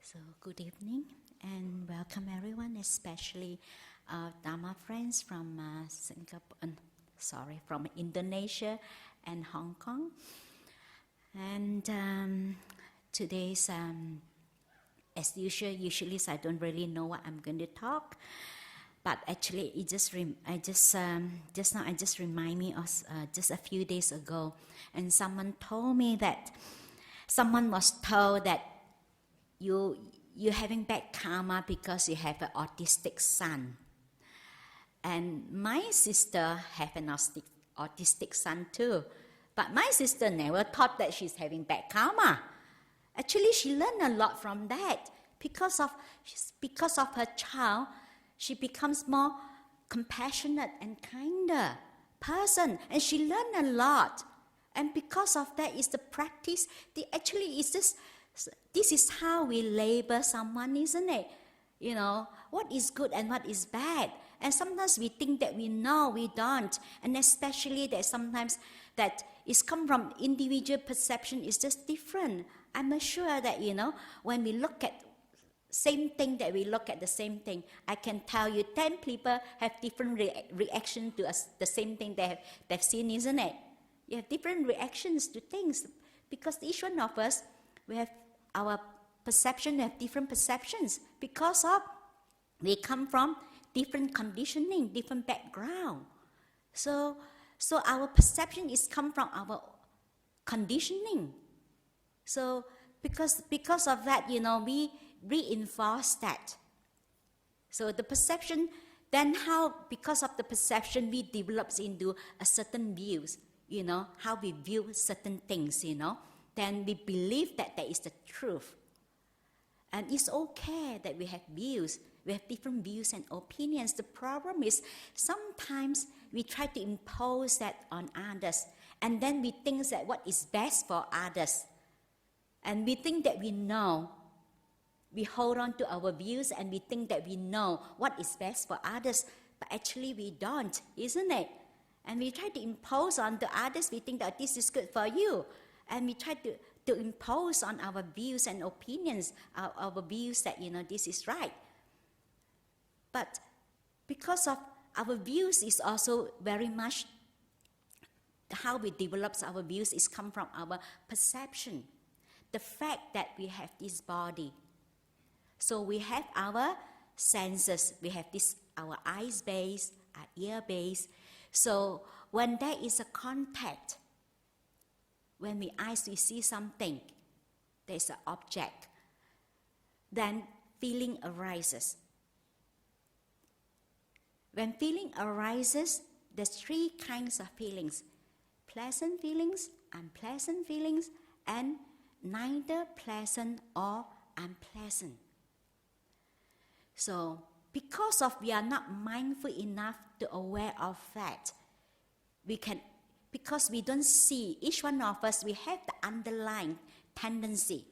So good evening and welcome everyone, especially Dharma friends from from Indonesia and Hong Kong. And today's, as usually I don't really know what I'm going to talk, but actually it just remind me of just a few days ago, and someone was told that you're having bad karma because you have an autistic son. And my sister have an autistic son too. But my sister never thought that she's having bad karma. Actually, she learned a lot from that. Because of her child, she becomes more compassionate and kinder person. And she learned a lot. And because of that is the practice. This is how we label someone, isn't it? You know, what is good and what is bad. And sometimes we think that we know, we don't. And especially that sometimes that it's come from individual perception is just different. I'm sure that, when we look at same thing, that we look at the same thing, I can tell you 10 people have different reaction to the same thing they've seen, isn't it? You have different reactions to things because each one of us, we have our perception, we have different perceptions because we come from different conditioning, different background. So our perception is come from our conditioning. So because of that, we reinforce that. So the perception, then because of the perception, we develops into a certain views, how we view certain things, then we believe that is the truth. And it's okay that we have views. We have different views and opinions. The problem is sometimes we try to impose that on others. And then we think that what is best for others. And we think that we know. We hold on to our views and we think that we know what is best for others. But actually we don't, isn't it? And we try to impose on the others. We think that this is good for you. And we try to impose on our views and opinions, our views that, this is right. But because of our views is also very much, how we develop our views is come from our perception. The fact that we have this body. So we have our senses. We have our eyes base, our ear base. So when there is a contact, when we see something, there's an object, then feeling arises. When feeling arises, there's 3 kinds of feelings: pleasant feelings, unpleasant feelings, and neither pleasant or unpleasant. So because we are not mindful enough to aware of that, because we don't see, each one of us, we have the underlying tendency.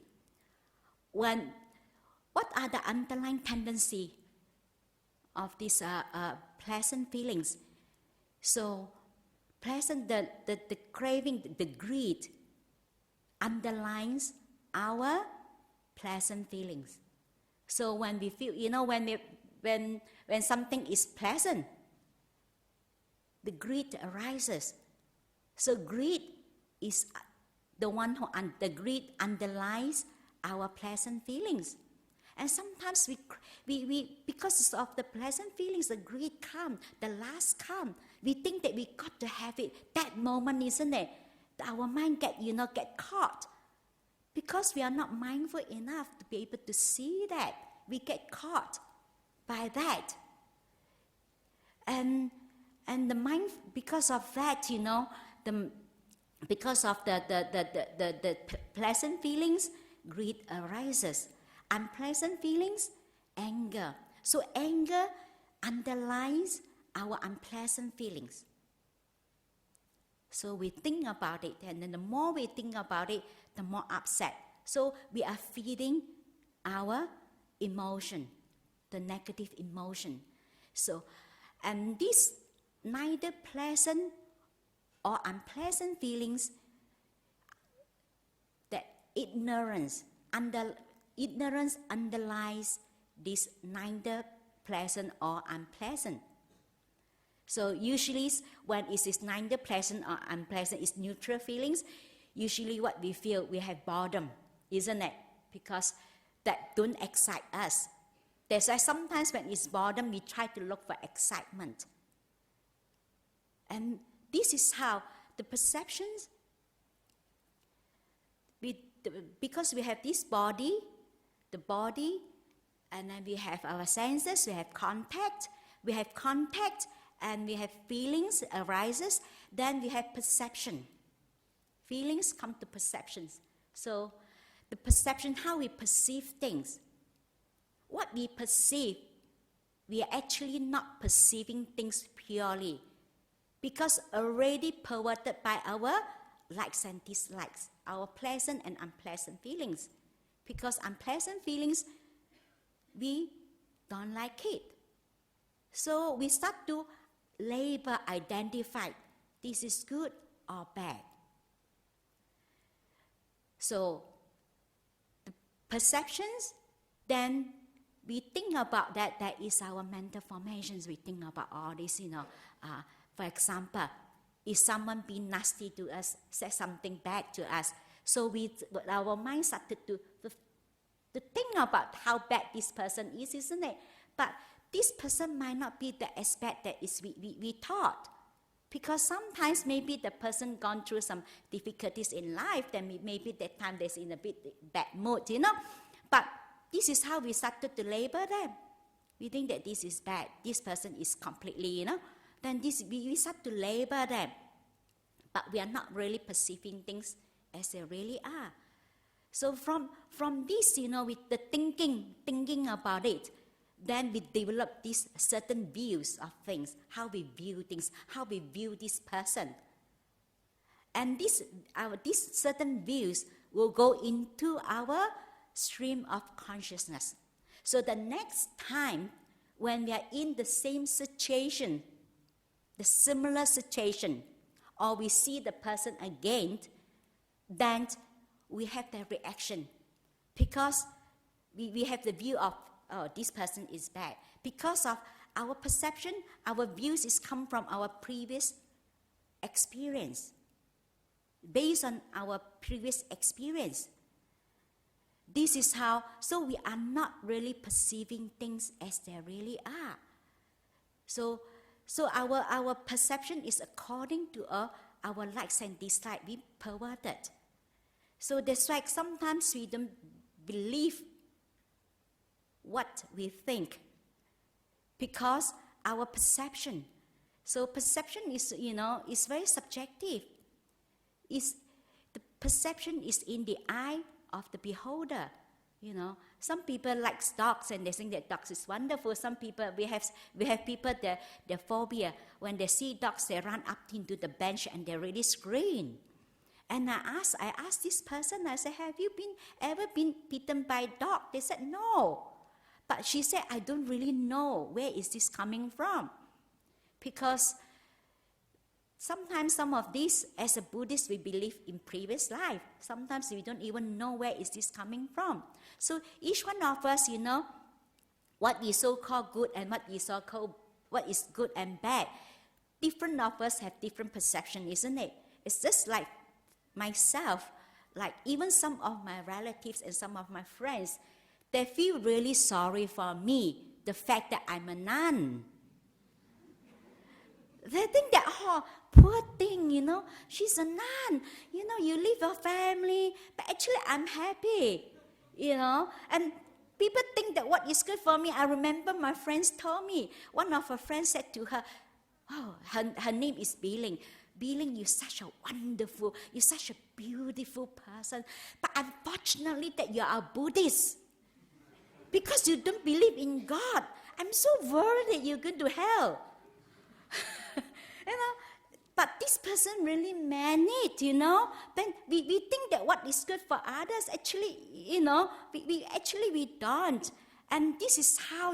What are the underlying tendency of these pleasant feelings? So pleasant, the craving, the greed underlines our pleasant feelings. So when we feel, when something is pleasant, the greed arises. So greed is the one the greed underlies our pleasant feelings. And sometimes we because of the pleasant feelings, the greed comes, the lust comes. We think that we got to have it that moment, isn't it? Our mind get caught. Because we are not mindful enough to be able to see that, we get caught by that. And the mind, because of that, because of the pleasant feelings, greed arises. Unpleasant feelings, anger. So anger underlies our unpleasant feelings. So we think about it, and then the more we think about it, the more upset. So we are feeding our emotion, the negative emotion. So, and this neither pleasant or unpleasant feelings, that ignorance ignorance underlies this neither pleasant or unpleasant. So usually when it is neither pleasant or unpleasant, it's neutral feelings, usually what we feel, we have boredom, isn't it? Because that don't excite us. That's why sometimes when it's boredom, we try to look for excitement. And this is how the perceptions, because we have this body, the body, and then we have our senses, we have contact, and we have feelings arises, then we have perception. Feelings come to perceptions. So the perception, how we perceive things. What we perceive, we are actually not perceiving things purely, because already perverted by our likes and dislikes, our pleasant and unpleasant feelings. Because unpleasant feelings, we don't like it. So we start to label, identify, this is good or bad. So the perceptions, then we think about that is our mental formations. We think about all this, for example, if someone be nasty to us, said something bad to us, so our mind started to think about how bad this person is, isn't it? But this person might not be as bad that is we thought. Because sometimes maybe the person gone through some difficulties in life, then maybe that time they're in a bit bad mood, But this is how we started to label them. We think that this is bad, this person is completely, Then we start to label them. But we are not really perceiving things as they really are. So from this, with the thinking about it, then we develop these certain views of things, how we view things, how we view this person. And these certain views will go into our stream of consciousness. So the next time when we are in the same situation, the similar situation, or we see the person again, then we have the reaction. Because we have the view of, oh, this person is bad. Because of our perception, our views is come from our previous experience. Based on our previous experience. This is how, so we are not really perceiving things as they really are. So our perception is according to our likes and dislikes. We perverted. So that's why sometimes we don't believe what we think, because our perception. So perception is, is very subjective. The perception is in the eye of the beholder. Some people like dogs and they think that dogs is wonderful. Some people, we have people their phobia. When they see dogs, they run up into the bench and they really scream. And I asked this person, I said, have you ever been bitten by a dog? They said, no. But she said, I don't really know where is this coming from. Because sometimes some of this, as a Buddhist, we believe in previous life. Sometimes we don't even know where is this coming from. So each one of us, what is so-called good and what is good and bad. Different of us have different perception, isn't it? It's just like myself, like even some of my relatives and some of my friends, they feel really sorry for me, the fact that I'm a nun. They think that, oh, poor thing, she's a nun, you leave your family, but actually I'm happy, and people think that what is good for me. I remember my friends told me, one of her friends said to her, oh, her name is Billing. Billing, you're such a beautiful person, but unfortunately that you are a Buddhist. Because you don't believe in God. I'm so worried that you're going to hell. But this person really meant it, Then we think that what is good for others, actually, we don't. And this is how,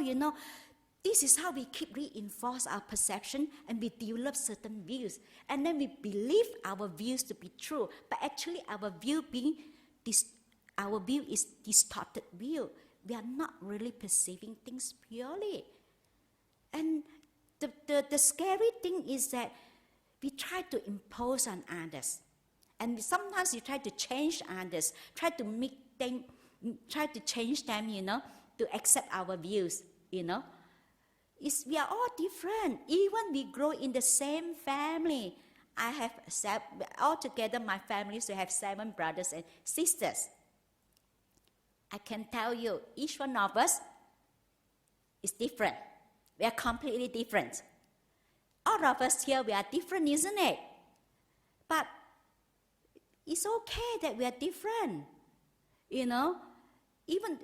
we keep reinforce our perception and we develop certain views. And then we believe our views to be true, but actually our view being our view is distorted view. We are not really perceiving things purely. And the scary thing is that we try to impose on others. And sometimes we try to change others, try to change them, to accept our views, we are all different. Even we grow in the same family. I have altogether my family, so I have 7 brothers and sisters. I can tell you, each one of us is different. We are completely different. All of us here, we are different, isn't it? But it's okay that we are different. Even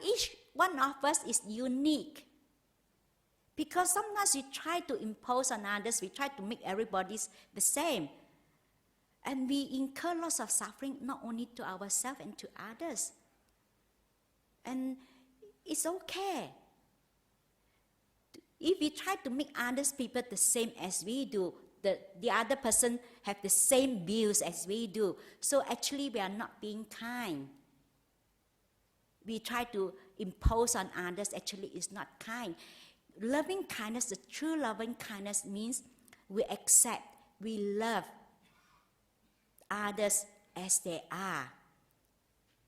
each one of us is unique. Because sometimes we try to impose on others, we try to make everybody the same. And we incur lots of suffering, not only to ourselves and to others. And it's okay. If we try to make others people the same as we do, the other person have the same views as we do. So actually we are not being kind. We try to impose on others, actually it's not kind. Loving kindness, the true loving kindness means we accept, we love others as they are.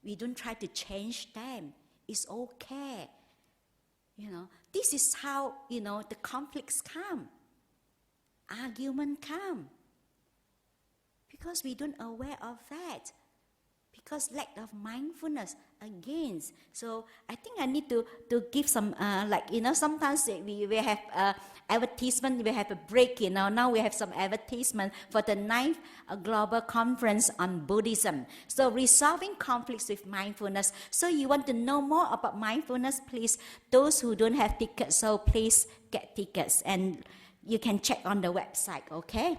We don't try to change them. It's okay. This is how, the conflicts come. Argument come. Because we don't aware of that. Because lack of mindfulness again. So I think I need to give some, sometimes we have advertisement, we have a break, Now we have some advertisement for the 9th Global Conference on Buddhism. So resolving conflicts with mindfulness. So you want to know more about mindfulness, please, those who don't have tickets, so please get tickets. And you can check on the website, okay?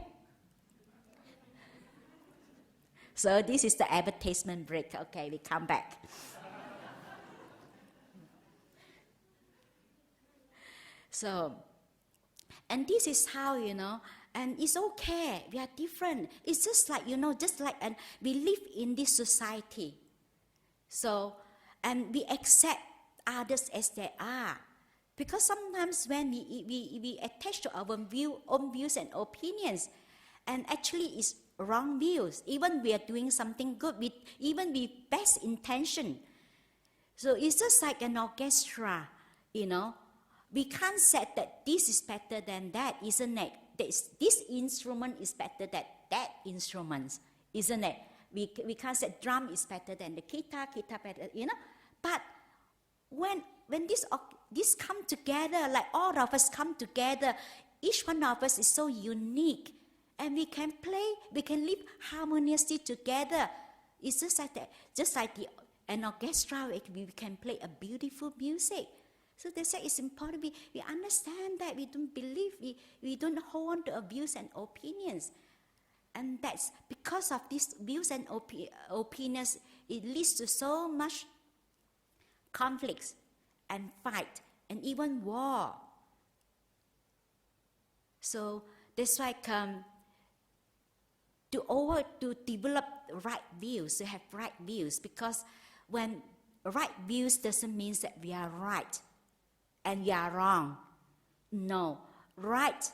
So this is the advertisement break. Okay, we come back. So, and this is how, and it's okay. We are different. It's just like, and we live in this society. So, and we accept others as they are. Because sometimes when we attach to our own views and opinions, and actually it's wrong views. Even we are doing something good, even with best intention. So it's just like an orchestra, We can't say that this is better than that, isn't it? This instrument is better than that instrument, isn't it? We can't say drum is better than the guitar better, But when this come together, like all of us come together, each one of us is so unique. And we can play, we can live harmoniously together. It's just like that, an orchestra, we can play a beautiful music. So they say it's important. We understand that. We don't believe, we don't hold on to our views and opinions. And that's because of these views and opinions, it leads to so much conflicts and fight and even war. So that's why to develop right views, to have right views, because when right views doesn't mean that we are right and we are wrong. No, right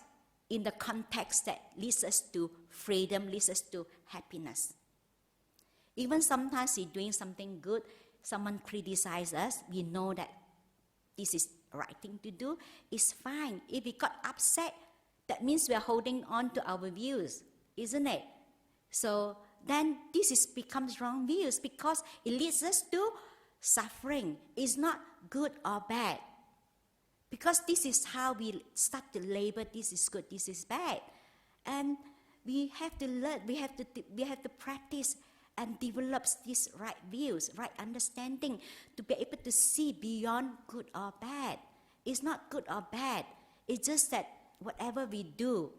in the context that leads us to freedom, leads us to happiness. Even sometimes we're doing something good, someone criticizes us, we know that this is the right thing to do, it's fine. If we got upset, that means we are holding on to our views, isn't it? So then this becomes wrong views because it leads us to suffering. It's not good or bad. Because this is how we start to label this is good, this is bad. And we have to learn, we have to practice and develop these right views, right understanding to be able to see beyond good or bad. It's not good or bad. It's just that whatever we do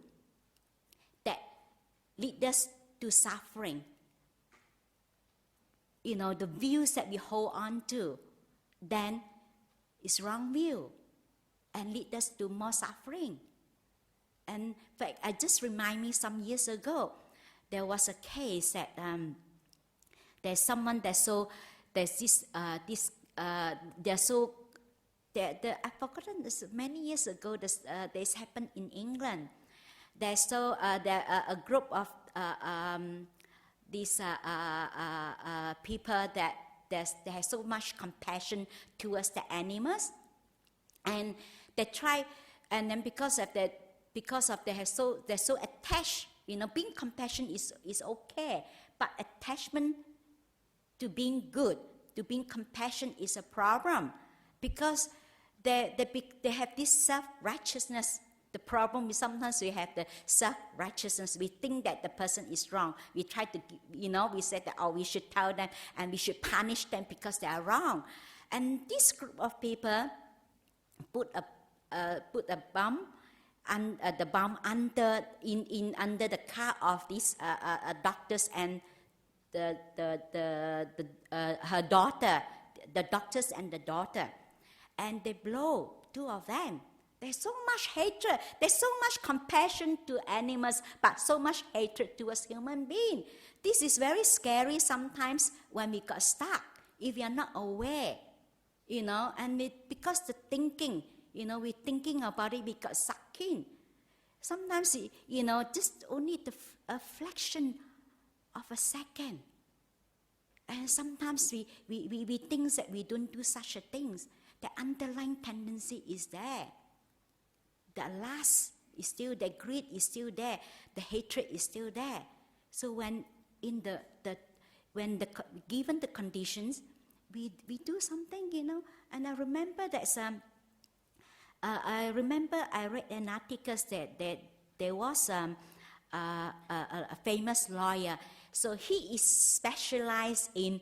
that leads us to suffering, the views that we hold on to, then it's wrong view and lead us to more suffering. And in fact, I just remind me some years ago, there was a case that there's someone that there's they're so, I've forgotten this, many years ago, this happened in England. There's a group of these people that they have so much compassion towards the animals, and they try, and then because of they're so attached. Being compassion is okay, but attachment to being good, to being compassion is a problem, because they have this self-righteousness. The problem is sometimes we have the self-righteousness. We think that the person is wrong. We try to, we say that, we should tell them and we should punish them because they are wrong. And this group of people put a bomb, and the bomb under the car of these doctors and her daughter, the doctors and the daughter, and they blow two of them. There's so much hatred. There's so much compassion to animals, but so much hatred towards human beings. This is very scary sometimes when we got stuck, if we are not aware, and because the thinking, we're thinking about it, we got sucked in. Sometimes, just only a fraction of a second. And sometimes we think that we don't do such a things. The underlying tendency is there. The lust is still there, greed is still there, the hatred is still there. So when given the conditions, we do something, And I remember that I read an article that there was a famous lawyer. So he is specialized in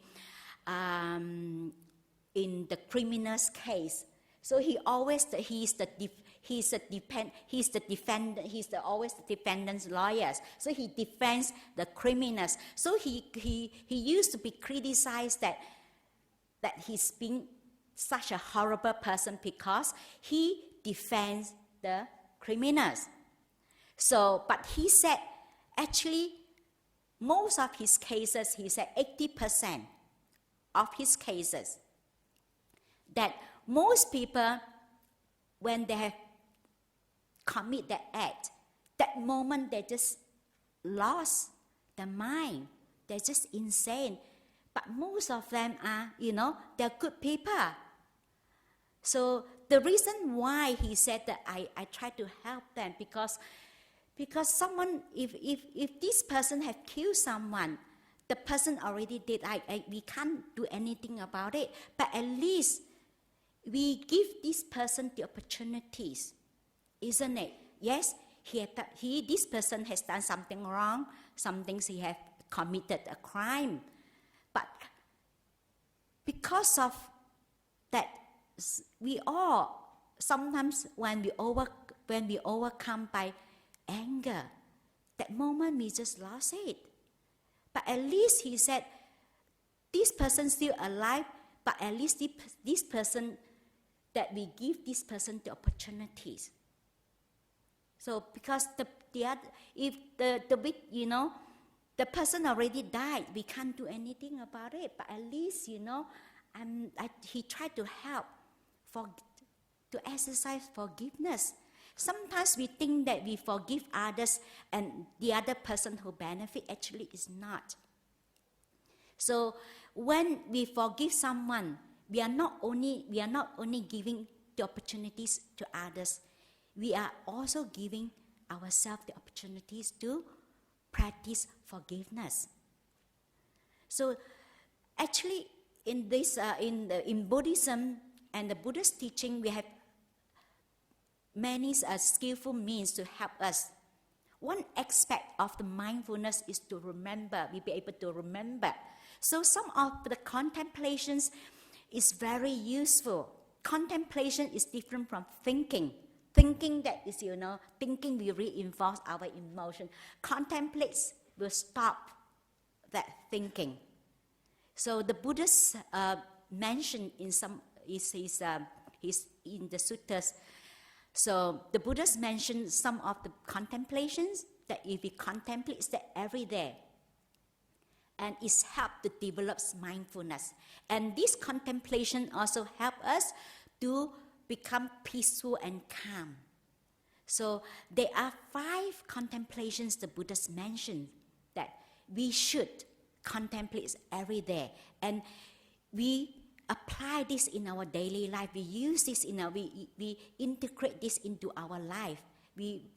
the criminal's case. So always always the defendant's lawyers. So he defends the criminals. So he used to be criticized that he's being such a horrible person because he defends the criminals. So, but he said, actually, most of his cases, he said 80% of his cases, that most people, when they have commit that act, that moment they just lost their mind. They're just insane. But most of them are, they're good people. So the reason why he said that I try to help them, because someone, if this person have killed someone, the person already did. We can't do anything about it. But at least we give this person the opportunities, isn't it? Yes, this person has done something wrong. Some things he has committed a crime. But because of that, we all sometimes when we overcome by anger, that moment we just lost it. But at least he said, this person still alive, but at least this person, that we give this person the opportunities. So because the person already died, we can't do anything about it. But at least he tried to help to exercise forgiveness. Sometimes we think that we forgive others and the other person who benefit, actually is not. So when we forgive someone, we are not only giving the opportunities to others, we are also giving ourselves the opportunities to practice forgiveness. So actually in this in Buddhism and the Buddhist teaching, we have many skillful means to help us. One aspect of the mindfulness is to remember, we be able to remember. So some of the contemplations is very useful. Contemplation is different from thinking. Thinking, that is, thinking will reinforce our emotion. Contemplates will stop that thinking. So the Buddhists mentioned in some his in the suttas. So the Buddhists mentioned some of the contemplations, that if we contemplate that every day, and it's helped to develop mindfulness. And this contemplation also help us to become peaceful and calm. So there are 5 contemplations the Buddha mentioned that we should contemplate every day. And we apply this in our daily life. We use this we integrate this into our life. We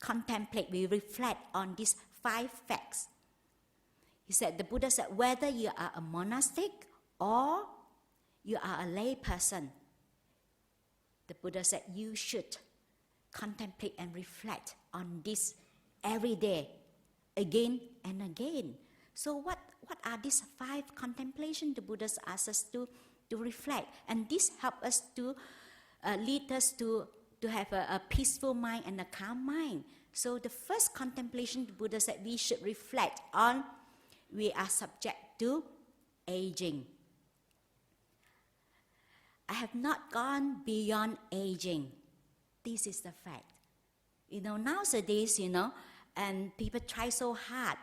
contemplate, we reflect on these 5 facts. The Buddha said, whether you are a monastic or you are a lay person, the Buddha said you should contemplate and reflect on this every day, again and again. So what are these 5 contemplations the Buddha asks us to reflect? And this helps us to lead us to have a peaceful mind and a calm mind. So the first contemplation the Buddha said we should reflect on, we are subject to aging. I have not gone beyond aging. This is the fact. Nowadays, and people try so hard,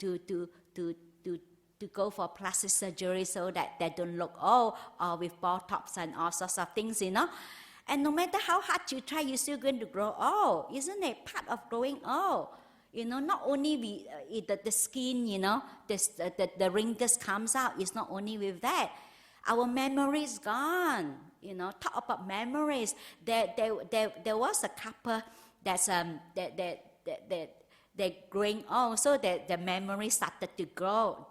to go for plastic surgery so that they don't look old, or with Botox and all sorts of things, And no matter how hard you try, you're still going to grow old. Isn't it part of growing old? Not only the skin, the wrinkles comes out. It's not only with that. Our memory is gone. Talk about memories. There was a couple that's they're growing old, so that the memory started to go.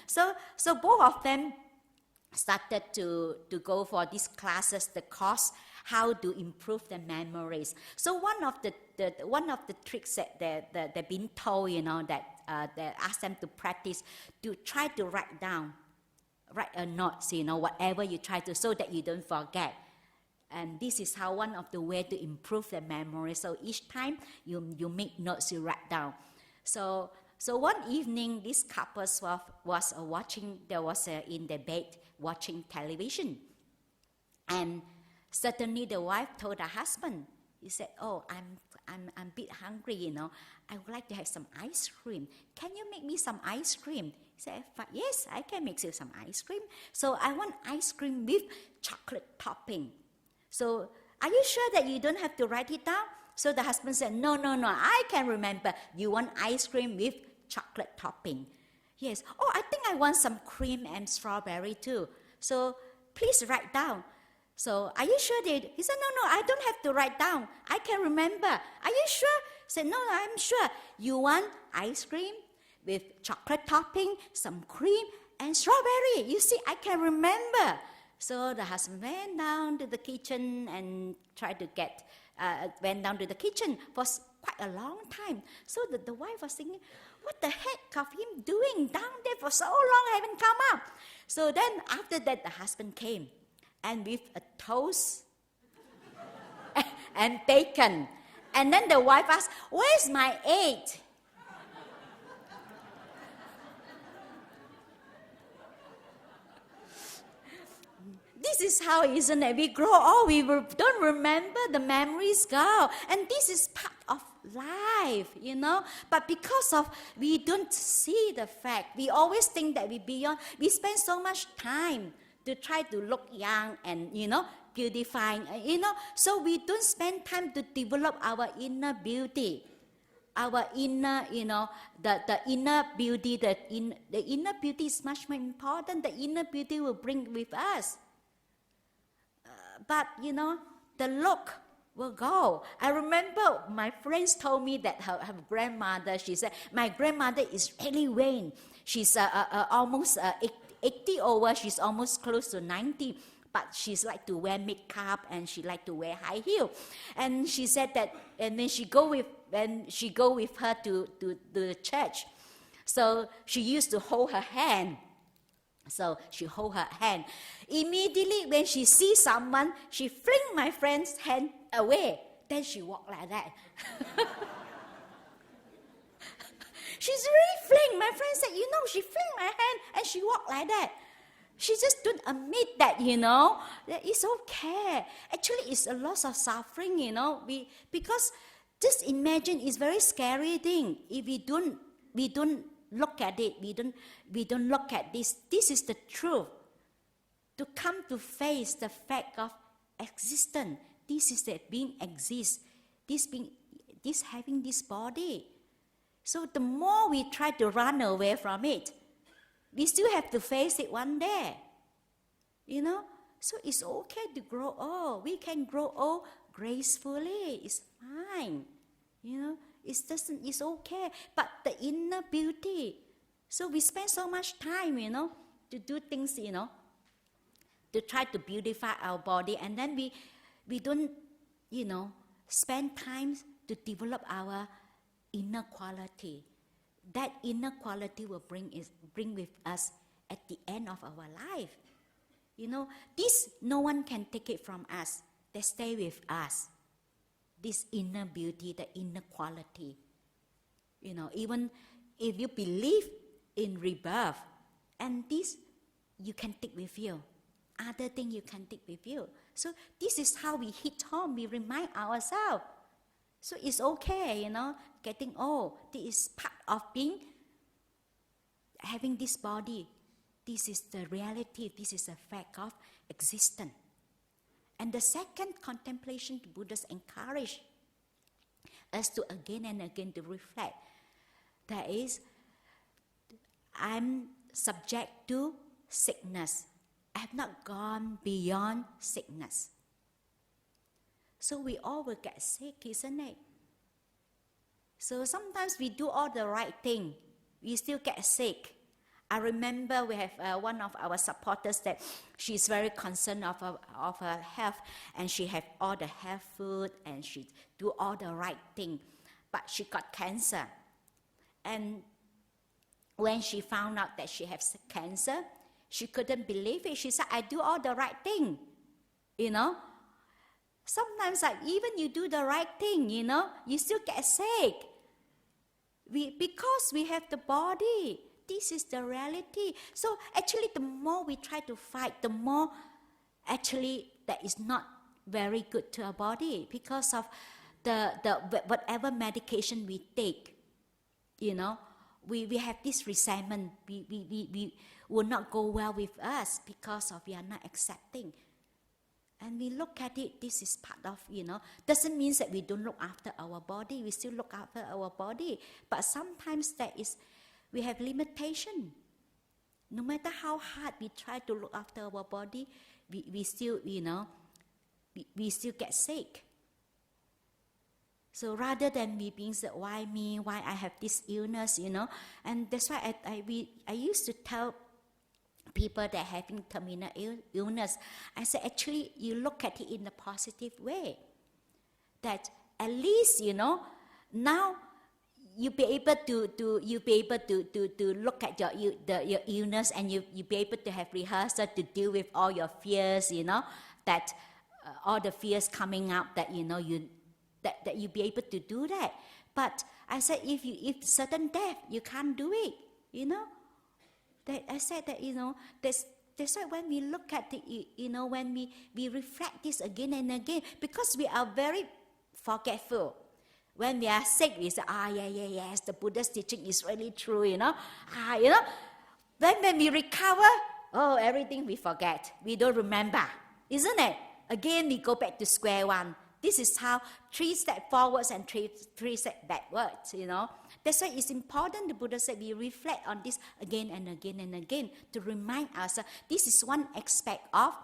So both of them started to go for these classes, the course, how to improve the memories. So one of the tricks that they've been told, that they ask them to practice, to try to write a note, whatever you try to, so that you don't forget. And this is how one of the way to improve the memory. So each time you make notes, you write down. So one evening, this couple was watching. They was in the bed watching television, and suddenly the wife told her husband, he said, "Oh, I'm a bit hungry. I would like to have some ice cream. Can you make me some ice cream?" He said, "Yes, I can make you some ice cream. So I want ice cream with chocolate topping. So are you sure that you don't have to write it down?" So the husband said, No, I can remember. You want ice cream with chocolate topping. Yes. Oh, I think I want some cream and strawberry too. So please write down. So are you sure that? He said, No, I don't have to write down. I can remember. Are you sure? He said, No, I'm sure. You want ice cream with chocolate topping, some cream and strawberry. You see, I can remember. So the husband went down to the kitchen and went down to the kitchen for quite a long time. So the wife was thinking, what the heck of him doing down there for so long, haven't come up. So then after that, the husband came, and with a toast and bacon. And then the wife asked, where's my egg? This is how, isn't it? We grow old, we don't remember, the memories go. And this is part of life, But because of we don't see the fact, we always think that we spend so much time to try to look young and, beautifying, So we don't spend time to develop our inner beauty. Our inner, the inner beauty, the inner beauty is much more important. The inner beauty will bring with us. But, the look will go. I remember my friends told me that her grandmother, she said, my grandmother is really vain. She's almost 80 over, she's almost close to 90. But she's like to wear makeup and she like to wear high heel. And she said that, and when she go with her to the church, so she used to hold her hand. So she hold her hand. Immediately when she sees someone, she fling my friend's hand away. Then she walk like that. She's really fling. My friend said, she fling my hand and she walk like that. She just don't admit that, that it's okay. Actually, it's a lot of suffering, because just imagine it's very scary thing. If we don't look at it. We don't look at this. This is the truth. To come to face the fact of existence. This is that being exists. This having this body. So the more we try to run away from it, we still have to face it one day. So it's okay to grow old. We can grow old gracefully. It's fine. It's okay. But the inner beauty. So we spend so much time, to do things, to try to beautify our body, and then we don't, spend time to develop our inner quality. That inner quality will bring with us at the end of our life. This no one can take it from us. They stay with us. This inner beauty, the inner quality. Even if you believe in rebirth, and this you can take with you. Other thing you can take with you. So this is how we hit home. We remind ourselves. So it's okay, getting old. This is part of having this body. This is the reality. This is a fact of existence. And the second contemplation, the Buddhists encourage us to again and again to reflect. That is, I'm subject to sickness. I have not gone beyond sickness. So we all will get sick, isn't it? So sometimes we do all the right thing. We still get sick. I remember we have one of our supporters that she's very concerned of her health, and she have all the health food and she do all the right thing. But she got cancer. And when she found out that she has cancer, she couldn't believe it. She said, I do all the right thing. Sometimes even you do the right thing, you still get sick. Because we have the body. This is the reality. So actually the more we try to fight, the more actually that is not very good to our body because of the whatever medication we take. We have this resentment. We will not go well with us because of we are not accepting. And we look at it, this is part of, doesn't mean that we don't look after our body. We still look after our body. But sometimes we have limitation. No matter how hard we try to look after our body, we still, we still get sick. So rather than me being said, why me, why I have this illness, and that's why I used to tell people that are having terminal illness, I said, actually, you look at it in a positive way. That at least, now you be able to look at your illness, and you be able to have rehearsal to deal with all your fears, that all the fears coming up that that you be able to do that. But I said, if certain death you can't do it, That I said that that's why when we look at it, when we reflect this again and again, because we are very forgetful. When we are sick, we say, yes, the Buddha's teaching is really true, Then when we recover, everything we forget. We don't remember, isn't it? Again, we go back to square one. This is how 3 steps forwards and 3 steps backwards, That's why it's important, the Buddha said, we reflect on this again and again and again to remind ourselves. This is one aspect of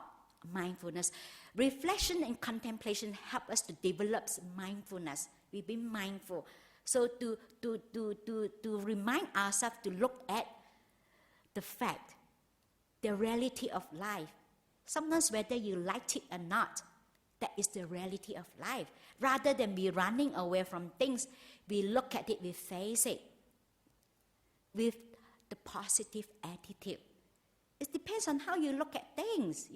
mindfulness. Reflection and contemplation help us to develop mindfulness. We be mindful. So to remind ourselves to look at the fact, the reality of life. Sometimes whether you like it or not, that is the reality of life. Rather than be running away from things, we look at it, we face it with the positive attitude. It depends on how you look at things,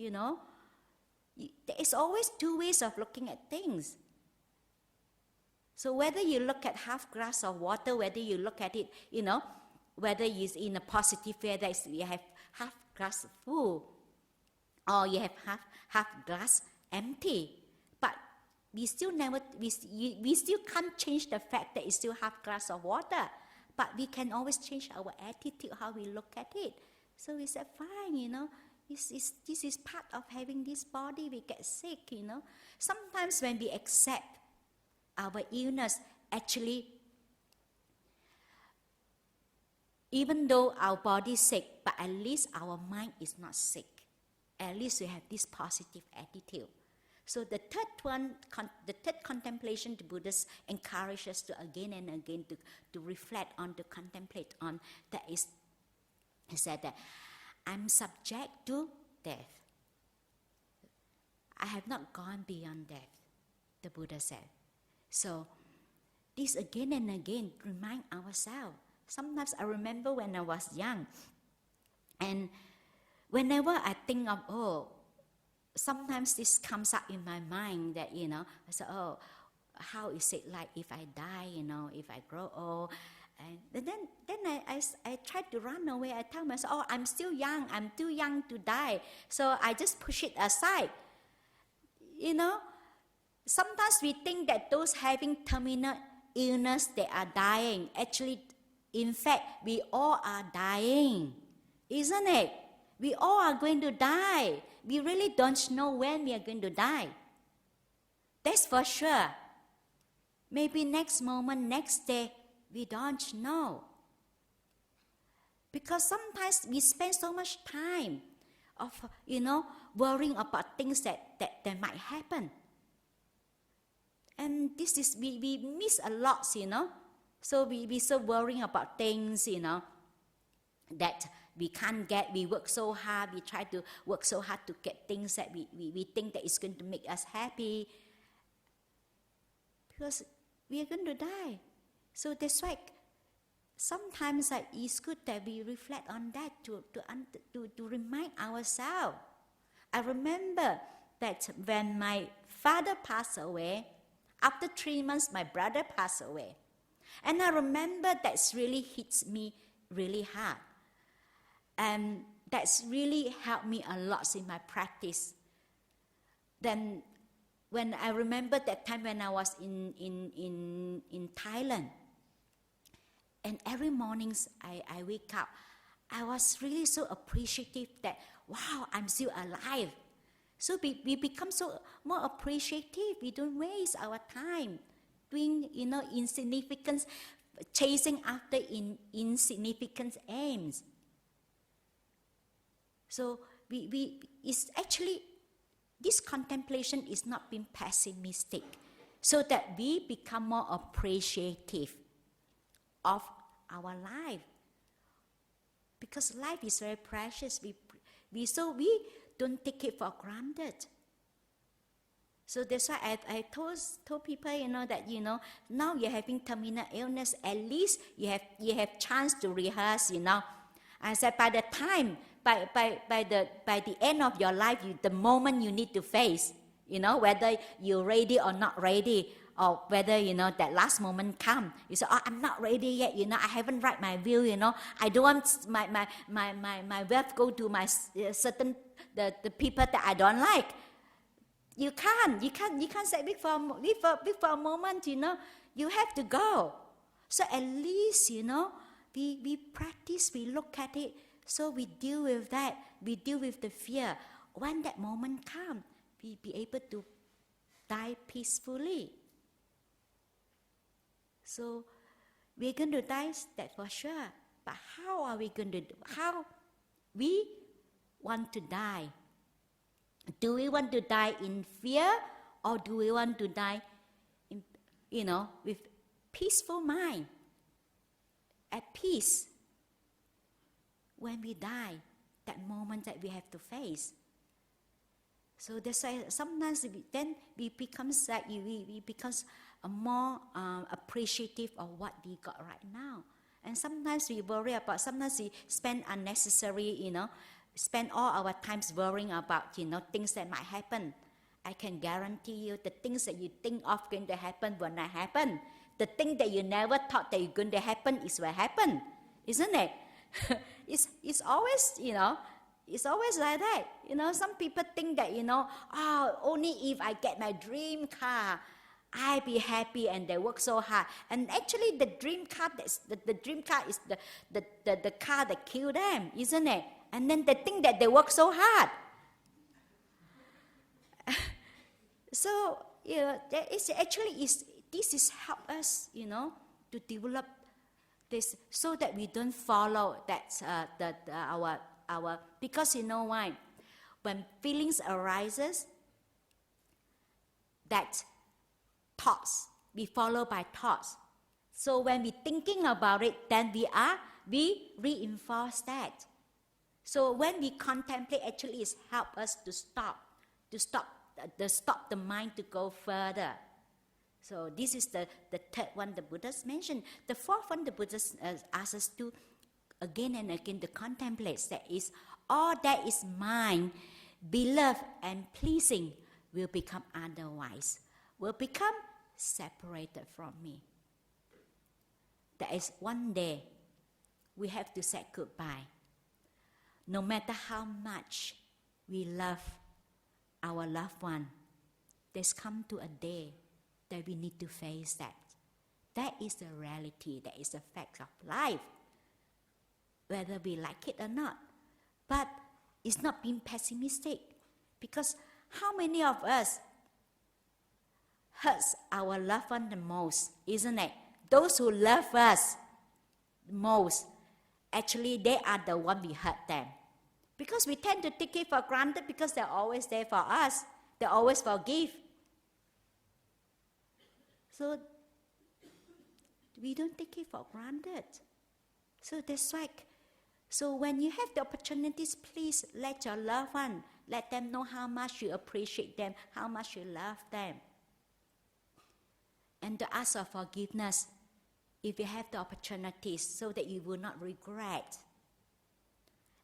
There is always 2 ways of looking at things. So whether you look at half glass of water, whether you look at it, whether it's in a positive way, that is, you have half glass full, or you have half glass empty, but we still can't change the fact that it's still half glass of water. But we can always change our attitude, how we look at it. So we said, fine, this is part of having this body. We get sick, Sometimes when we accept our illness, actually, even though our body is sick, but at least our mind is not sick. At least we have this positive attitude. So the third contemplation the Buddhists encourage us to again and again to reflect on, to contemplate on, that is, he said that I'm subject to death. I have not gone beyond death, the Buddha said. So this again and again remind ourselves. Sometimes I remember when I was young, and whenever I think of, sometimes this comes up in my mind that, I say, how is it like if I die, if I grow old? And then I try to run away. I tell myself, I'm still young, I'm too young to die. So I just push it aside. Sometimes we think that those having terminal illness, they are dying. Actually, in fact, we all are dying, isn't it? We all are going to die. We really don't know when we are going to die. That's for sure. Maybe next moment, next day, we don't know. Because sometimes we spend so much time of, worrying about things that might happen. And this is, we miss a lot, So we so worrying about things, that we can't get. We work so hard. We try to work so hard to get things that we think that is going to make us happy. Because we are going to die. So that's why sometimes it's good that we reflect on that to remind ourselves. I remember that when my father passed away, after 3 months, my brother passed away. And I remember that's really hits me really hard. And that's really helped me a lot in my practice. Then when I remember that time when I was in Thailand, and every morning I wake up, I was really so appreciative that, wow, I'm still alive. So we become so more appreciative. We don't waste our time doing, insignificant, chasing after insignificant aims. So it's actually, this contemplation is not being pessimistic, so that we become more appreciative of our life. Because life is very precious. We don't take it for granted. So that's why I told people, that, now you're having terminal illness, at least you have chance to rehearse, I said by the time, by the end of your life, the moment you need to face, whether you're ready or not ready, or whether, that last moment come, you say, I'm not ready yet, I haven't write my will, I don't want my wealth go to my certain, the people that I don't like. You can't say big for a moment, you have to go. So at least, we practice, we look at it, so we deal with that, we deal with the fear. When that moment comes, we be able to die peacefully. So we're going to die, that for sure. But how are we going to do? How we want to die? Do we want to die in fear, or do we want to die in, with peaceful mind, at peace? When we die, that moment that we have to face. So that's why sometimes we become more appreciative of what we got right now. And sometimes we worry about, sometimes we spend unnecessary, spend all our times worrying about, things that might happen. I can guarantee you the things that you think of going to happen will not happen. The thing that you never thought that you're going to happen is will happen. Isn't it? It's always, it's always like that. Some people think that, only if I get my dream car, I be happy, and they work so hard. And actually, the dream car, the dream car is the car that killed them, isn't it? And then they think that they work so hard. So, this is help us, to develop this, so that we don't follow our because you know why? When feelings arises, that thoughts, we follow by thoughts. So when we thinking about it, then we reinforce that. So when we contemplate, actually it help us to stop the mind to go further. So this is the third one the Buddha's mentioned. The fourth one the Buddha asks us to again and again to contemplate, that is, all that is mine, beloved and pleasing, will become otherwise, will become separated from me. That is, one day we have to say goodbye. No matter how much we love our loved one, there's come to a day that we need to face that. That is the reality, that is the fact of life, whether we like it or not. But it's not being pessimistic, because how many of us hurts our loved one the most, isn't it? Those who love us most, actually they are the one we hurt them. Because we tend to take it for granted, because they're always there for us. They always forgive. So we don't take it for granted. So that's why. So when you have the opportunities, please let your loved one, let them know how much you appreciate them, how much you love them. And to ask for forgiveness if you have the opportunities, so that you will not regret.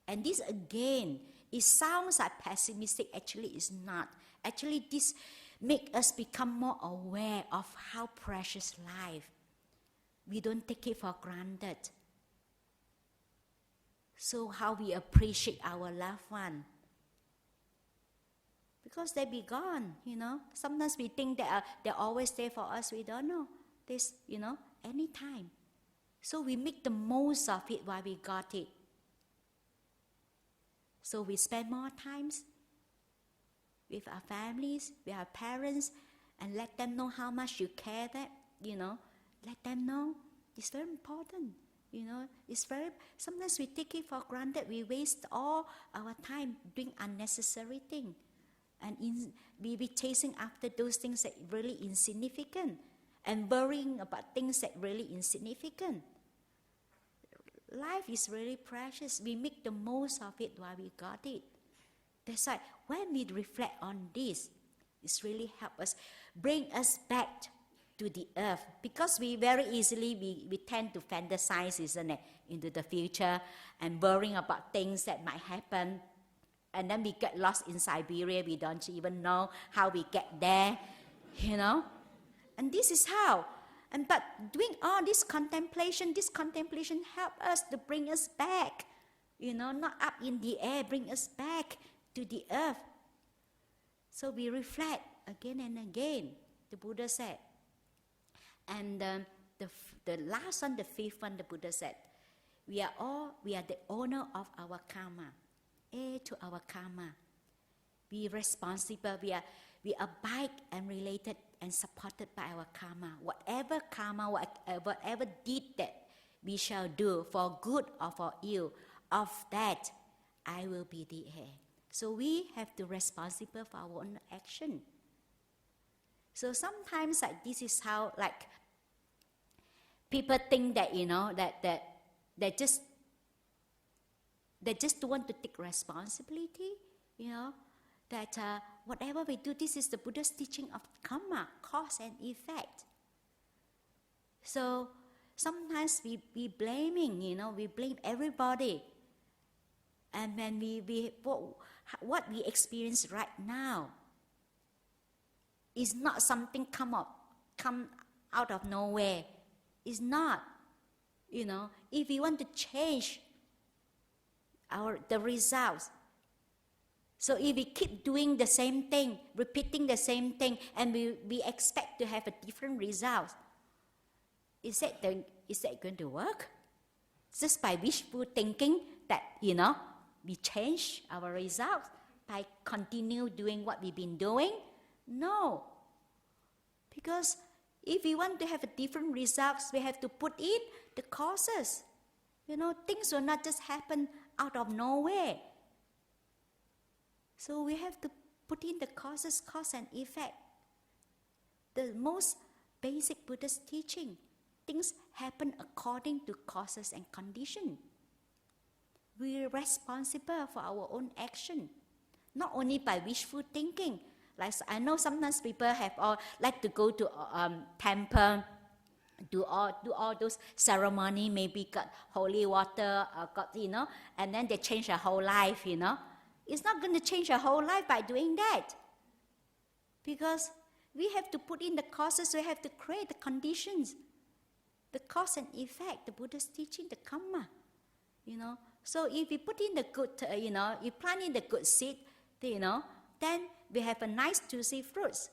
And this again, it sounds like pessimistic, actually it's not. Actually this makes us become more aware of how precious life. We don't take it for granted. So how we appreciate our loved one. Because they be gone, Sometimes we think that they're always there for us. We don't know. This, anytime. So we make the most of it while we got it. So we spend more times with our families, with our parents, and let them know how much you care that, Let them know. It's very important. Sometimes we take it for granted. We waste all our time doing unnecessary things. And we be chasing after those things that are really insignificant, and worrying about things that are really insignificant. Life is really precious. We make the most of it while we got it. That's why when we reflect on this, it's really help us, bring us back to the earth. Because we very easily, we tend to fantasize, isn't it, into the future, and worrying about things that might happen. And then we get lost in Siberia. We don't even know how we get there, And this is how. But doing all this contemplation help us to bring us back, not up in the air, bring us back to the earth. So we reflect again and again, the Buddha said. And the last one, the fifth one, the Buddha said, we are the owner of our karma. Heir to our karma. We responsible, we abide and related and supported by our karma. Whatever karma, whatever deed that we shall do, for good or for ill, of that I will be the heir. So we have to responsible for our own action. So sometimes this is how people think that that they just want to take responsibility, that whatever we do, this is the Buddha's teaching of karma, cause and effect. So sometimes we blaming, we blame everybody. And when what we experience right now is not something come out of nowhere. It's not. If we want to change the results, So if we keep doing the same thing, repeating the same thing, and we expect to have a different result, is that going to work? Just by wishful thinking that, we change our results by continue doing what we've been doing? No. Because if we want to have a different results, we have to put in the causes. Things will not just happen out of nowhere. So we have to put in the causes, cause and effect. The most basic Buddhist teaching. Things happen according to causes and conditions. We are responsible for our own action, not only by wishful thinking. Like I know sometimes people like to go to temple, do all those ceremony, maybe got holy water, and then they change their whole life. It's not going to change your whole life by doing that, because we have to put in the causes. We have to create the conditions, the cause and effect. The Buddha's teaching, the karma. So if we put in the good, you plant in the good seed, then we have a nice juicy fruits.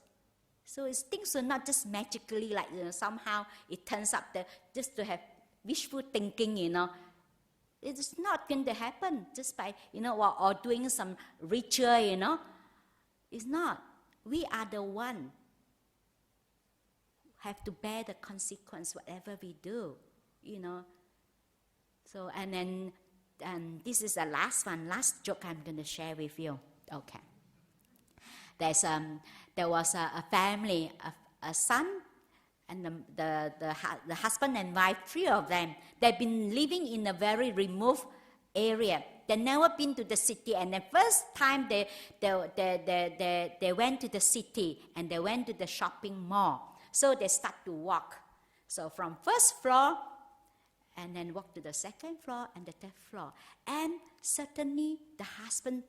So things will not just magically like somehow it turns up just to have wishful thinking. It's not going to happen just by or doing some ritual. It's not. We are the one who have to bear the consequence whatever we do. So and this is the last joke I'm going to share with you. Okay. There was a family, a son, and the husband and wife, 3 of them. They've been living in a very remote area. They've never been to the city, and the first time they went to the city and they went to the shopping mall. So they start to walk. So from first floor, and then walk to the second floor and the third floor. And suddenly the husband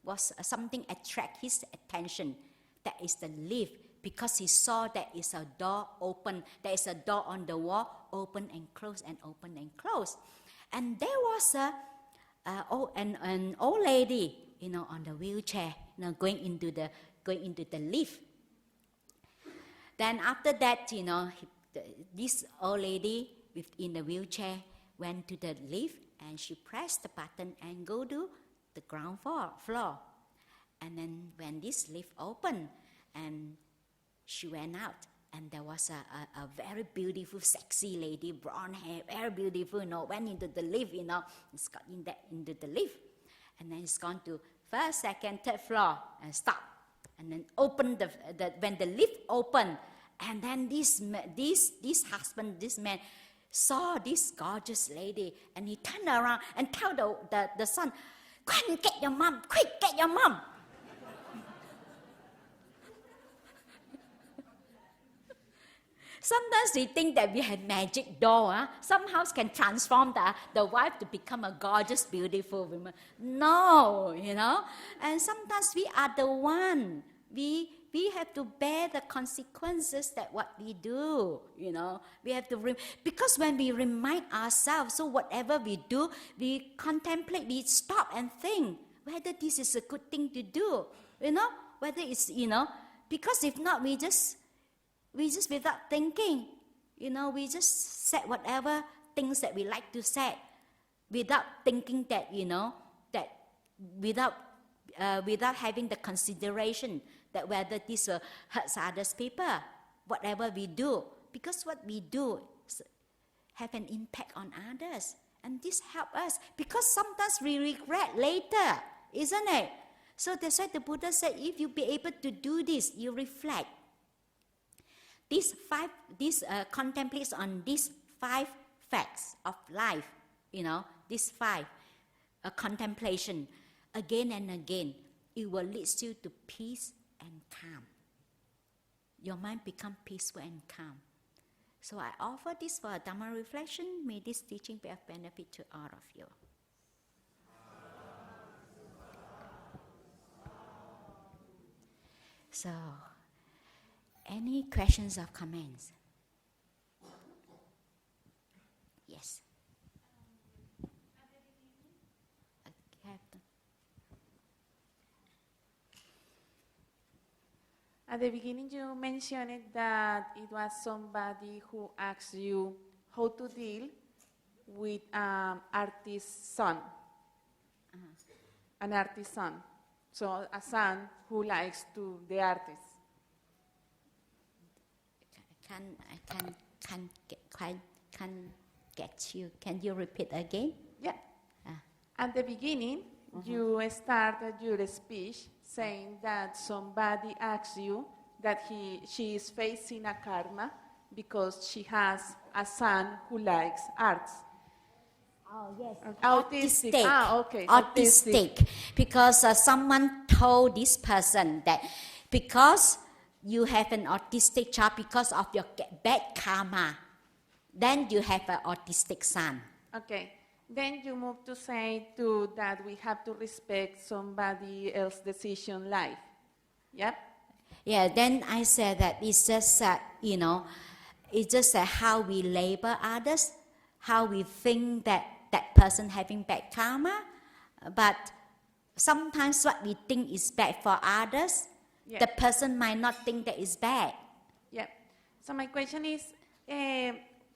was something attract his attention. That is the lift, because he saw there is a door open. There is a door on the wall, open and close and open and close. And there was an old lady, on the wheelchair, going into the lift. Then after that, this old lady in the wheelchair went to the lift, and she pressed the button and go to the ground floor. And then when this lift opened, and she went out, and there was a very beautiful, sexy lady, brown hair, very beautiful, went into the lift, it's got into the lift. And then it's gone to first, second, third floor, and stop. And then open when the lift opened, and then this husband, this man, saw this gorgeous lady, and he turned around and tell the son, "Go and get your mom, quick, get your mom." Sometimes we think that we have magic doll, somehow can transform the wife to become a gorgeous, beautiful woman. No, And sometimes we are the one. We have to bear the consequences that what we do, We have to, because when we remind ourselves, so whatever we do, we contemplate, we stop and think whether this is a good thing to do, whether it's, because if not, we just without thinking, we just said whatever things that we like to say, without thinking that, that without having the consideration that whether this will hurt others people, whatever we do, because what we do have an impact on others, and this helps us, because sometimes we regret later, isn't it? So that's why the Buddha said, if you be able to do this, you reflect. This contemplates on these 5 facts of life, these 5 contemplation again and again. It will lead you to peace and calm. Your mind become peaceful and calm. So I offer this for a Dhamma reflection. May this teaching be of benefit to all of you. So, any questions or comments? Yes. At the beginning, you mentioned that it was somebody who asked you how to deal with artist's son, an artist's son. So a son who likes to the artist. Can get you. Can you repeat again? Yeah. At the beginning, you started your speech saying that somebody asked you that she is facing a karma because she has a son who likes arts. Oh, yes. Autistic. Okay. Autistic. Because someone told this person that because you have an autistic child, because of your bad karma, then you have an autistic son. Okay. Then you move to say that we have to respect somebody else's decision life. Yep. Yeah, then I said that it's just, it's just how we label others, how we think that that person having bad karma. But sometimes what we think is bad for others, the person might not think that is bad. Yeah. So my question is,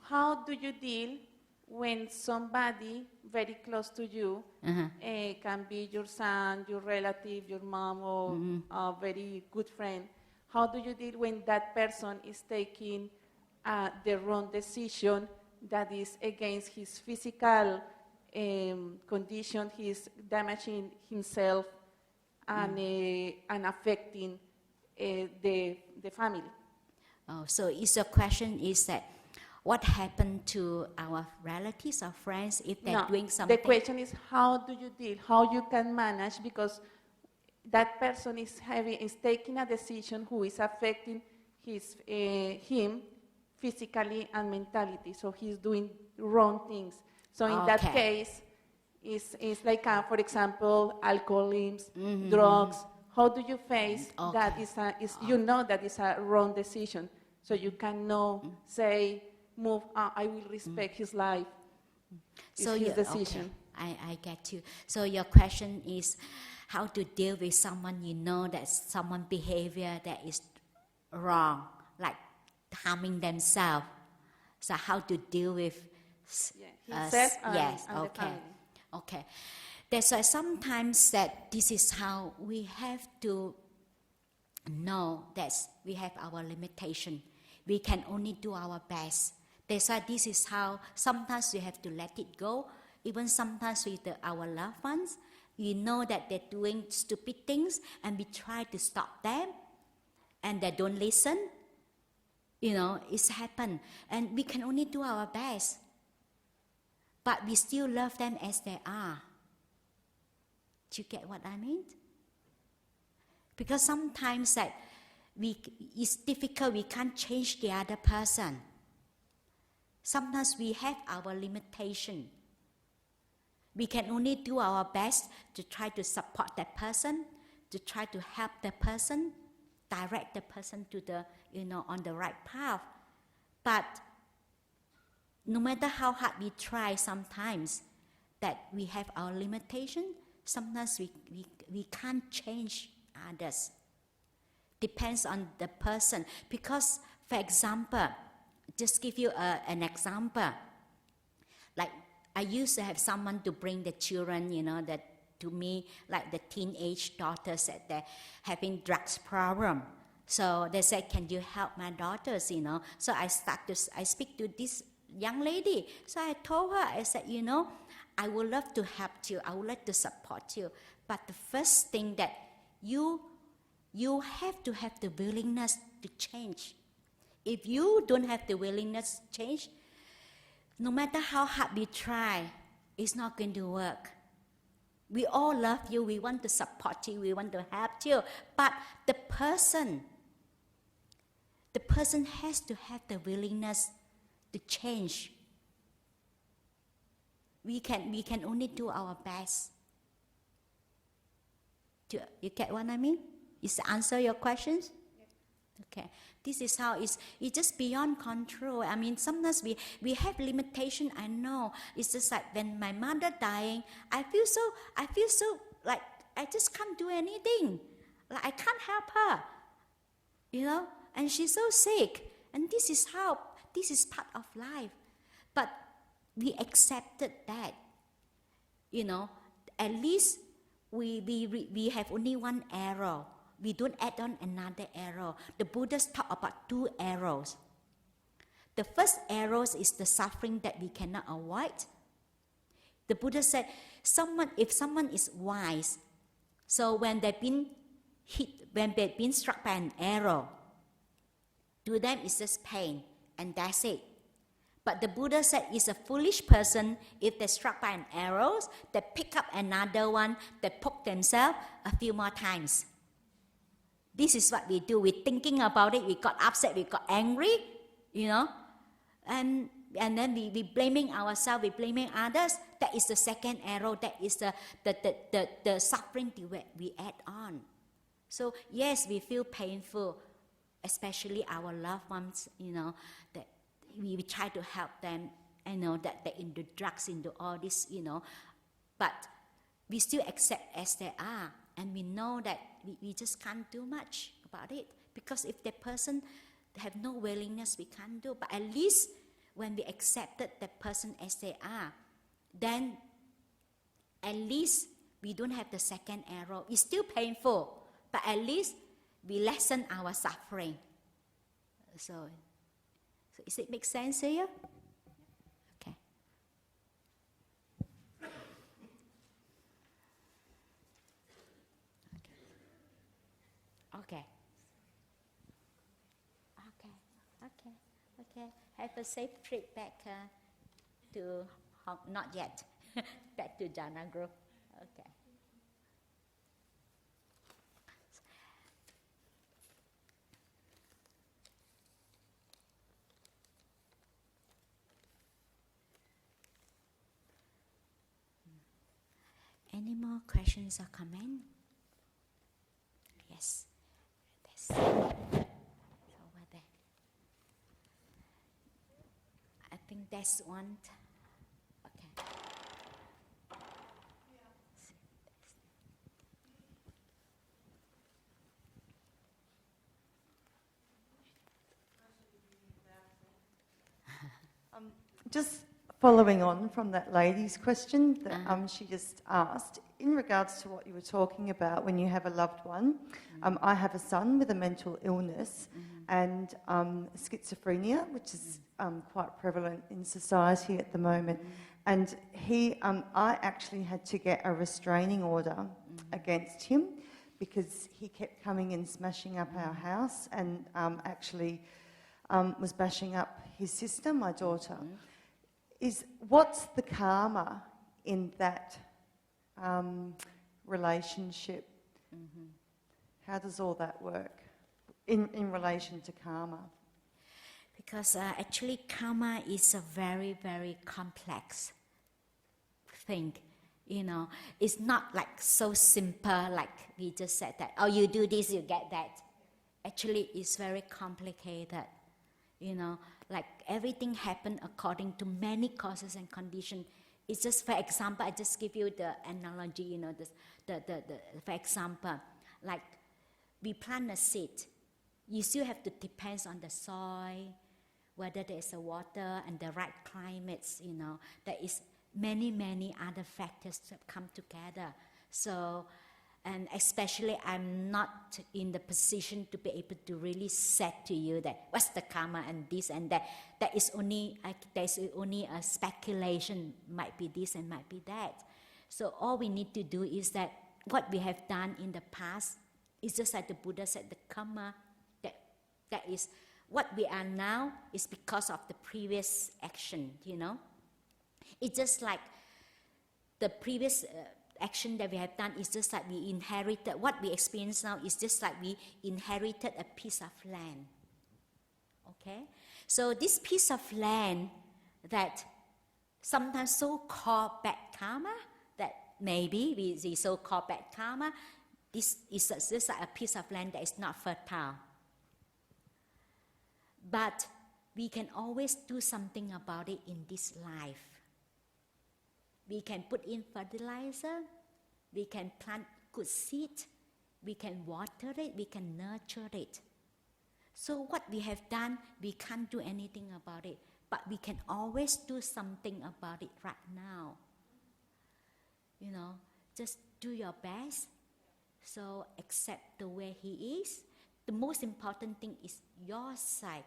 how do you deal when somebody very close to you, can be your son, your relative, your mom, or a very good friend, how do you deal when that person is taking the wrong decision that is against his physical condition, he's damaging himself and affecting the family? Oh, so your question is that what happened to our relatives or friends if they're doing something? The question is, how do you deal? How you can manage, because that person is taking a decision who is affecting him physically and mentally. So he's doing wrong things. So in that case, it's like, for example, alcoholism, drugs. How do you face that? You know that is a wrong decision. So you cannot say, move, I will respect his life. So his decision. Okay. I get you. So your question is how to deal with someone you know that someone behavior that is wrong, like harming themselves. So how to deal with himself and the family. Okay. That's why sometimes that this is how we have to know that we have our limitation. We can only do our best. That's why this is how sometimes we have to let it go. Even sometimes with our loved ones, we know that they're doing stupid things and we try to stop them and they don't listen. It's happened. And we can only do our best. But we still love them as they are. Do you get what I mean? Because sometimes that it's difficult, we can't change the other person. Sometimes we have our limitation. We can only do our best to try to support that person, to try to help the person, direct the person to the, on the right path. But no matter how hard we try sometimes, that we have our limitation, sometimes we can't change others. Depends on the person. Because, for example, just give you an example. Like, I used to have someone to bring the children, that to me, like the teenage daughters that they're having drugs problem. So they said, can you help my daughters, So I speak to this young lady. So I told her, I said, I would love to help you. I would like to support you. But the first thing that you have to have the willingness to change. If you don't have the willingness to change, no matter how hard we try, it's not going to work. We all love you. We want to support you. We want to help you. But the person has to have the willingness to change. We can only do our best. You get what I mean? Is the answer your questions? Okay. This is how it's just beyond control. I mean, sometimes we have limitation, I know. It's just like when my mother dying, I feel so like I just can't do anything. Like I can't help her. you know, and she's so sick. And this is part of life. But we accepted that, you know, at least we have only one arrow. We don't add on another arrow. The Buddhists talk about 2 arrows. The first arrow is the suffering that we cannot avoid. The Buddha said, if someone is wise, so when they've been struck by an arrow, to them it's just pain, and that's it. But the Buddha said it's a foolish person if they're struck by an arrow, they pick up another one, they poke themselves a few more times. This is what we do. We're thinking about it, we got upset, we got angry, you know, and then we blaming ourselves, we blaming others. That is the second arrow. That is the suffering we add on. So yes, we feel painful, especially our loved ones, you know, that we try to help them, you know, that they're into drugs, into all this, you know, but we still accept as they are, and we know that we just can't do much about it, because if the person have no willingness, we can't do. But at least when we accepted that person as they are, then at least we don't have the second arrow. It's still painful, but at least we lessen our suffering. So does it make sense to you? Okay. Okay. Okay. Have a safe trip back to not yet. Back to Jhana group. Okay. Any more questions or comments? Yes. It's over there. I think that's one. Okay. Just following on from that lady's question that she just asked, in regards to what you were talking about when you have a loved one, I have a son with a mental illness and schizophrenia, which is quite prevalent in society at the moment. And I actually had to get a restraining order against him because he kept coming and smashing up our house and actually was bashing up his sister, my daughter. What's the karma in that relationship? How does all that work in relation to karma? Because actually karma is a very, very complex thing. You know, it's not like so simple like we just said that, oh, you do this, you get that. Actually, it's very complicated. You know, like everything happened according to many causes and conditions. It's just, for example, I just give you the analogy, you know, for example, like we plant a seed. You still have to depend on the soil, whether there's a water and the right climates, you know. There is many other factors that come together. So, and especially I'm not in the position to be able to really say to you that what's the karma and this and that. There's only a speculation, might be this and might be that. So all we need to do is that what we have done in the past is just like the Buddha said, the karma, that is what we are now is because of the previous action, you know. It's just like the previous action that we have done is just like we inherited, what we experience now is just like we inherited a piece of land. Okay? So this piece of land that sometimes so-called bad karma, that maybe we so-called bad karma, this is just like a piece of land that is not fertile. But we can always do something about it in this life. We can put in fertilizer, we can plant good seed, we can water it, we can nurture it. So what we have done, we can't do anything about it. But we can always do something about it right now. Just do your best. So accept the way he is. The most important thing is your side.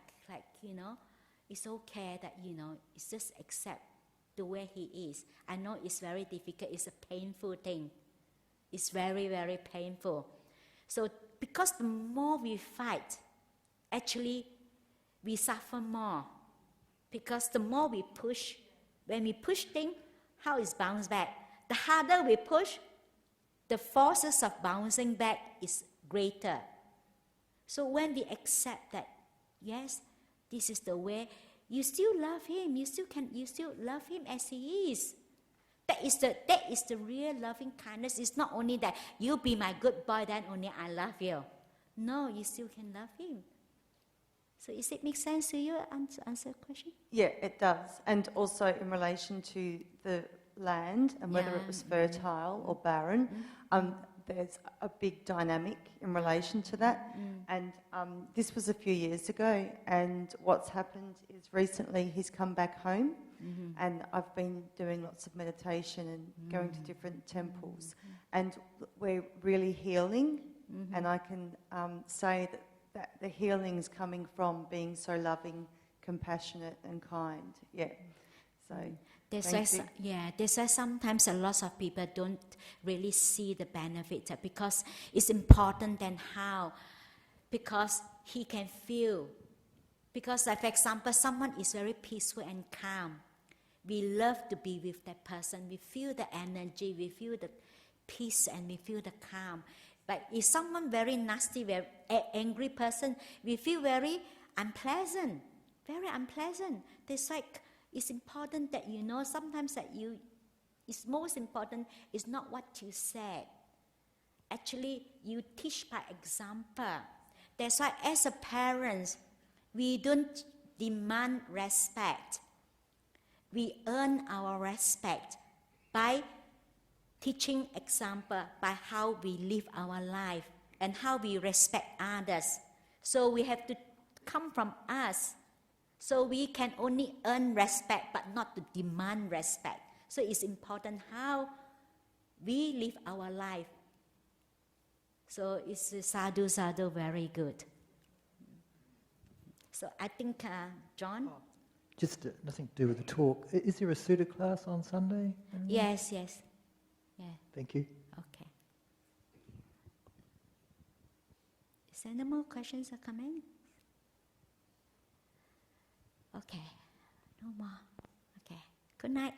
It's okay that, it's just accept the way he is. I know it's very difficult. It's a painful thing. It's very, very painful. So because the more we fight, actually, we suffer more. Because the more we push, when we push things, how it bounces back. The harder we push, the forces of bouncing back is greater. So when we accept that, yes, this is the way, you still love him. You still love him as he is. That is the real loving kindness. It's not only that you be my good boy, then only I love you. No, you still can love him. So does it make sense to you? Answer the question? Yeah, it does. And also in relation to the land and whether it was fertile or barren, there's a big dynamic in relation to that. And this was a few years ago, and what's happened is recently he's come back home, and I've been doing lots of meditation and going to different temples, and we're really healing, and I can say that the healing's coming from being so loving, compassionate and kind. Yeah. So that's why sometimes a lot of people don't really see the benefit, because it's important than how, because he can feel. Because like, for example, someone is very peaceful and calm. We love to be with that person. We feel the energy, we feel the peace, and we feel the calm. But if someone very nasty, very angry person, we feel very unpleasant. Very unpleasant. That's like, it's important that sometimes that it's most important is not what you said. Actually, you teach by example. That's why as a parent, we don't demand respect. We earn our respect by teaching example, by how we live our life and how we respect others. So we have to come from us. So we can only earn respect, but not to demand respect. So it's important how we live our life. So it's sadhu, sadhu, very good. So I think, John? Just nothing to do with the talk. Is there a Sutta class on Sunday? Yes. Yeah. Thank you. Okay. Is there no more questions or comments? Okay. No more. Okay. Good night.